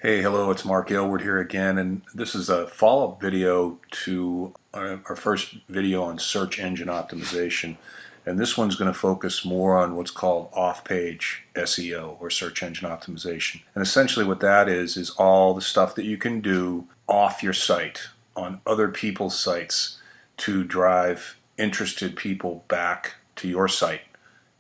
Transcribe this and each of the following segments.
Hey, hello, it's Mark Aylward here again, and this is a follow-up video to our first video on search engine optimization. And this one's going to focus more on what's called off-page SEO, or search engine optimization. And essentially what that is all the stuff that you can do off your site, on other people's sites, to drive interested people back to your site,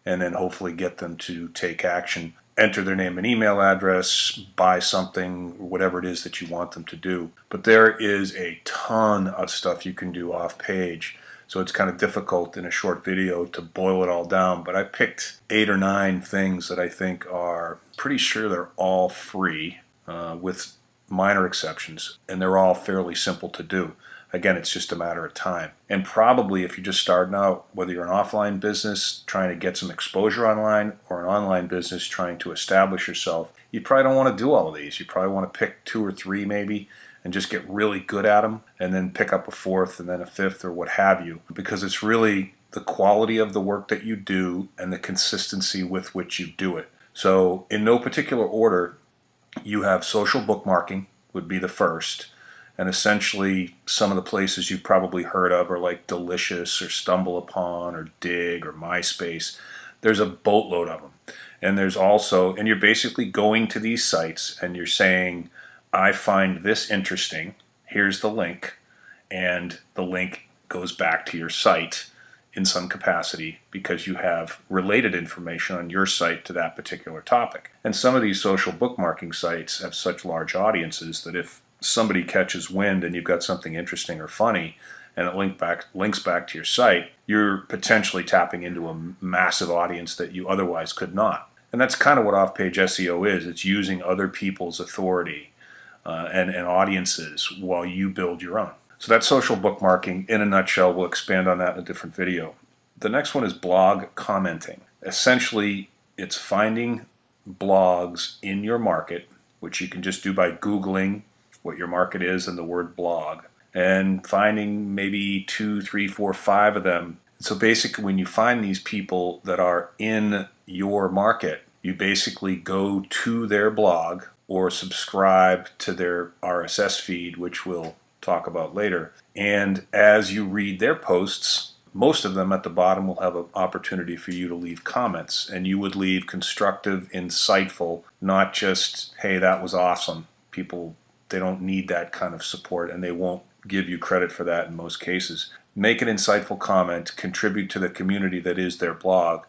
and then hopefully get them to take action, enter their name and email address, buy something, whatever it is that you want them to do. But there is a ton of stuff you can do off page, so it's kind of difficult in a short video to boil it all down. But I picked 8 or 9 things that I think are pretty sure they're all free, with minor exceptions, and they're all fairly simple to do. Again, it's just a matter of time. And probably if you're just starting out, whether you're an offline business trying to get some exposure online, or an online business trying to establish yourself, you probably don't want to do all of these. You probably want to pick 2 or 3 maybe and just get really good at them, and then pick up a 4th and then a 5th or what have you, because it's really the quality of the work that you do and the consistency with which you do it. So in no particular order, you have social bookmarking would be the first. And essentially, some of the places you've probably heard of are like Delicious or Stumble Upon or Dig or MySpace. There's a boatload of them. And there's also, and you're basically going to these sites and you're saying, I find this interesting, here's the link, and the link goes back to your site in some capacity because you have related information on your site to that particular topic. And some of these social bookmarking sites have such large audiences that if somebody catches wind and you've got something interesting or funny and it links back to your site, you're potentially tapping into a massive audience that you otherwise could not. And that's kind of what off-page SEO is. It's using other people's authority and audiences while you build your own. So that's social bookmarking in a nutshell. We'll expand on that in a different video. The next one is blog commenting. Essentially, it's finding blogs in your market, which you can just do by Googling what your market is and the word blog, and finding maybe 2, 3, 4, 5 of them. So basically, when you find these people that are in your market, you basically go to their blog or subscribe to their RSS feed, which we'll talk about later. And as you read their posts, most of them at the bottom will have an opportunity for you to leave comments, and you would leave constructive, insightful, not just, hey, that was awesome. People, they don't need that kind of support, and they won't give you credit for that in most cases. Make an insightful comment, contribute to the community that is their blog,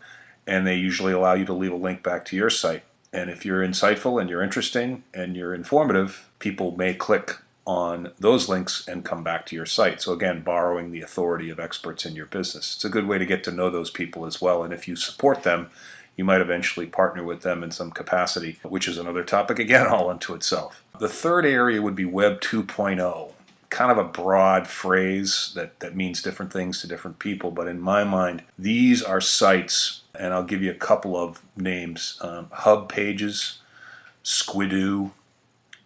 and they usually allow you to leave a link back to your site. And if you're insightful and you're interesting and you're informative, people may click on those links and come back to your site. So again, borrowing the authority of experts in your business. It's a good way to get to know those people as well, and if you support them, you might eventually partner with them in some capacity, which is another topic, again, all unto itself. The third area would be Web 2.0. Kind of a broad phrase that means different things to different people, but in my mind, these are sites, and I'll give you a couple of names. Hub Pages, Squidoo,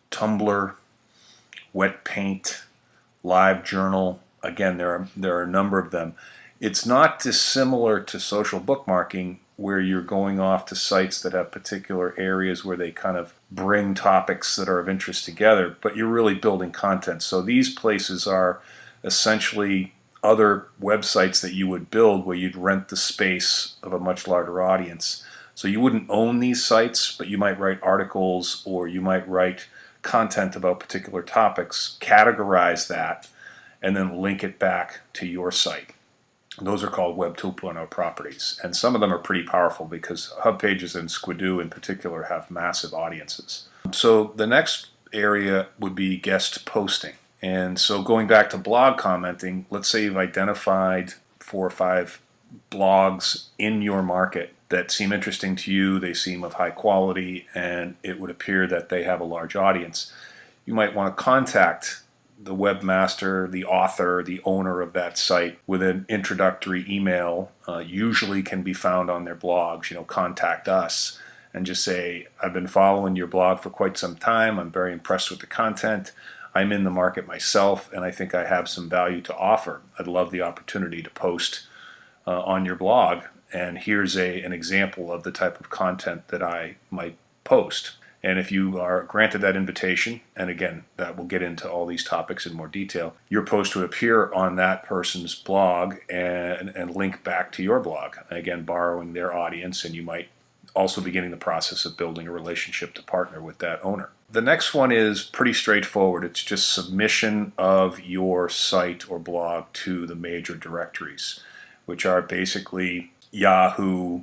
Tumblr, Wet Paint, LiveJournal. Again, there are a number of them. It's not dissimilar to social bookmarking, where you're going off to sites that have particular areas where they kind of bring topics that are of interest together, but you're really building content. So these places are essentially other websites that you would build where you'd rent the space of a much larger audience. So you wouldn't own these sites, but you might write articles or you might write content about particular topics, categorize that, and then link it back to your site. Those are called Web 2.0 properties, and some of them are pretty powerful because Hub Pages and Squidoo in particular have massive audiences. So the next area would be guest posting. And so going back to blog commenting, let's say you've identified 4 or 5 blogs in your market that seem interesting to you, they seem of high quality, and it would appear that they have a large audience. You might want to contact the webmaster, the author, the owner of that site with an introductory email. Usually can be found on their blogs. Contact us, and just say, I've been following your blog for quite some time. I'm very impressed with the content. I'm in the market myself, and I think I have some value to offer. I'd love the opportunity to post on your blog, and here's an example of the type of content that I might post. And if you are granted that invitation, and again, that will get into all these topics in more detail, your post would appear on that person's blog and link back to your blog. Again, borrowing their audience, and you might also beginning the process of building a relationship to partner with that owner. The next one is pretty straightforward. It's just submission of your site or blog to the major directories, which are basically Yahoo,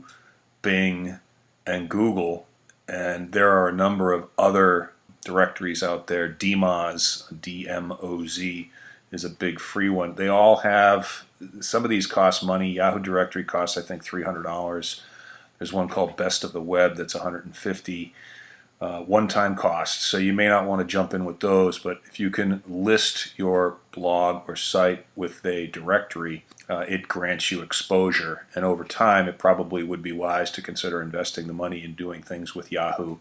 Bing, and Google. And there are a number of other directories out there. DMOZ, D-M-O-Z, is a big free one. They all have, some of these cost money. Yahoo directory costs, I think, $300. There's one called Best of the Web that's $150. One-time costs, so you may not want to jump in with those, but if you can list your blog or site with a directory, it grants you exposure, and over time it probably would be wise to consider investing the money in doing things with Yahoo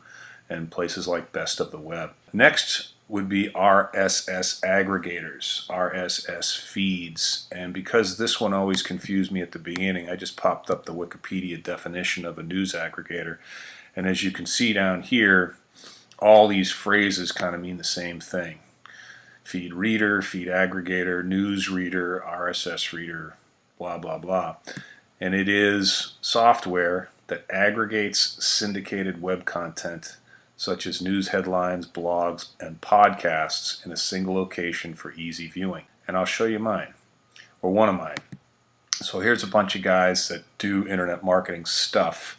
and places like Best of the Web. Next would be RSS aggregators, RSS feeds, and because this one always confused me at the beginning, I just popped up the Wikipedia definition of a news aggregator. And as you can see down here, all these phrases kind of mean the same thing. Feed reader, feed aggregator, news reader, RSS reader, blah, blah, blah. And it is software that aggregates syndicated web content such as news headlines, blogs, and podcasts in a single location for easy viewing. And I'll show you mine, or one of mine. So here's a bunch of guys that do internet marketing stuff,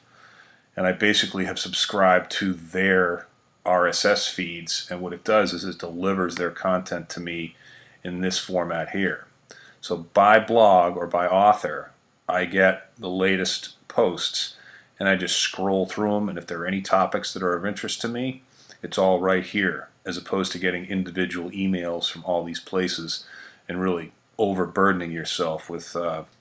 and I basically have subscribed to their RSS feeds, and what it does is it delivers their content to me in this format here. So by blog or by author, I get the latest posts, and I just scroll through them, and if there are any topics that are of interest to me, it's all right here, as opposed to getting individual emails from all these places and really overburdening yourself with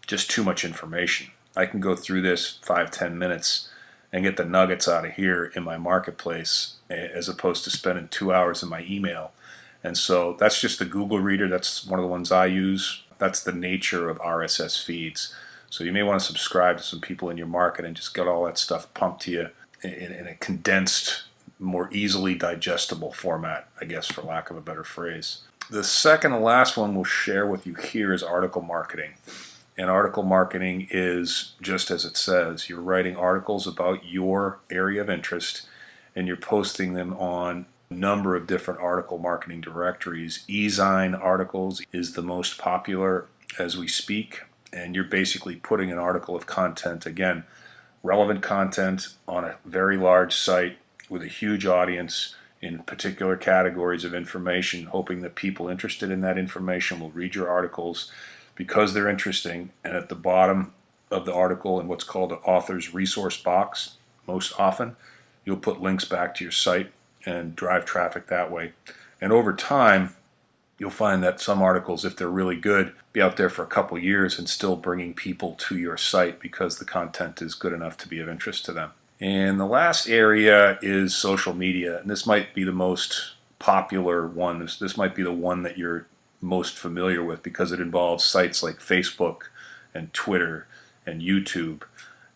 just too much information. I can go through this 5-10 minutes and get the nuggets out of here in my marketplace, as opposed to spending 2 hours in my email. And so that's just the Google Reader. That's one of the ones I use. That's the nature of RSS feeds. So you may want to subscribe to some people in your market and just get all that stuff pumped to you in a condensed, more easily digestible format, I guess, for lack of a better phrase. The second and last one we'll share with you here is article marketing. And article marketing is just as it says. You're writing articles about your area of interest, and you're posting them on a number of different article marketing directories. eZine articles is the most popular as we speak, and you're basically putting an article of content, again, relevant content on a very large site with a huge audience in particular categories of information, hoping that people interested in that information will read your articles because they're interesting. And at the bottom of the article, in what's called the author's resource box, most often you'll put links back to your site and drive traffic that way. And over time, you'll find that some articles, if they're really good, be out there for a couple years and still bringing people to your site because the content is good enough to be of interest to them. And the last area is social media, and this might be the most popular one. This might be the one that you're most familiar with because it involves sites like Facebook and Twitter and YouTube.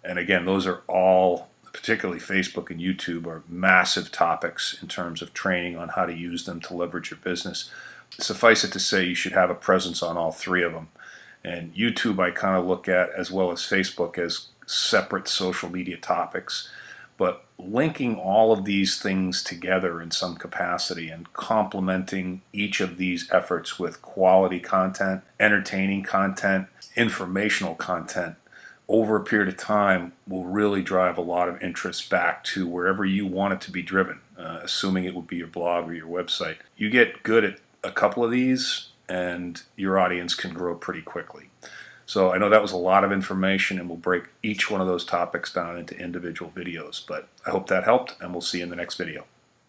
And again, those are all, particularly Facebook and YouTube, are massive topics in terms of training on how to use them to leverage your business. Suffice it to say, you should have a presence on all three of them. And YouTube I kind of look at, as well as Facebook, as separate social media topics. But linking all of these things together in some capacity and complementing each of these efforts with quality content, entertaining content, informational content over a period of time will really drive a lot of interest back to wherever you want it to be driven, assuming it would be your blog or your website. You get good at a couple of these and your audience can grow pretty quickly. So I know that was a lot of information, and we'll break each one of those topics down into individual videos, but I hope that helped, and we'll see you in the next video.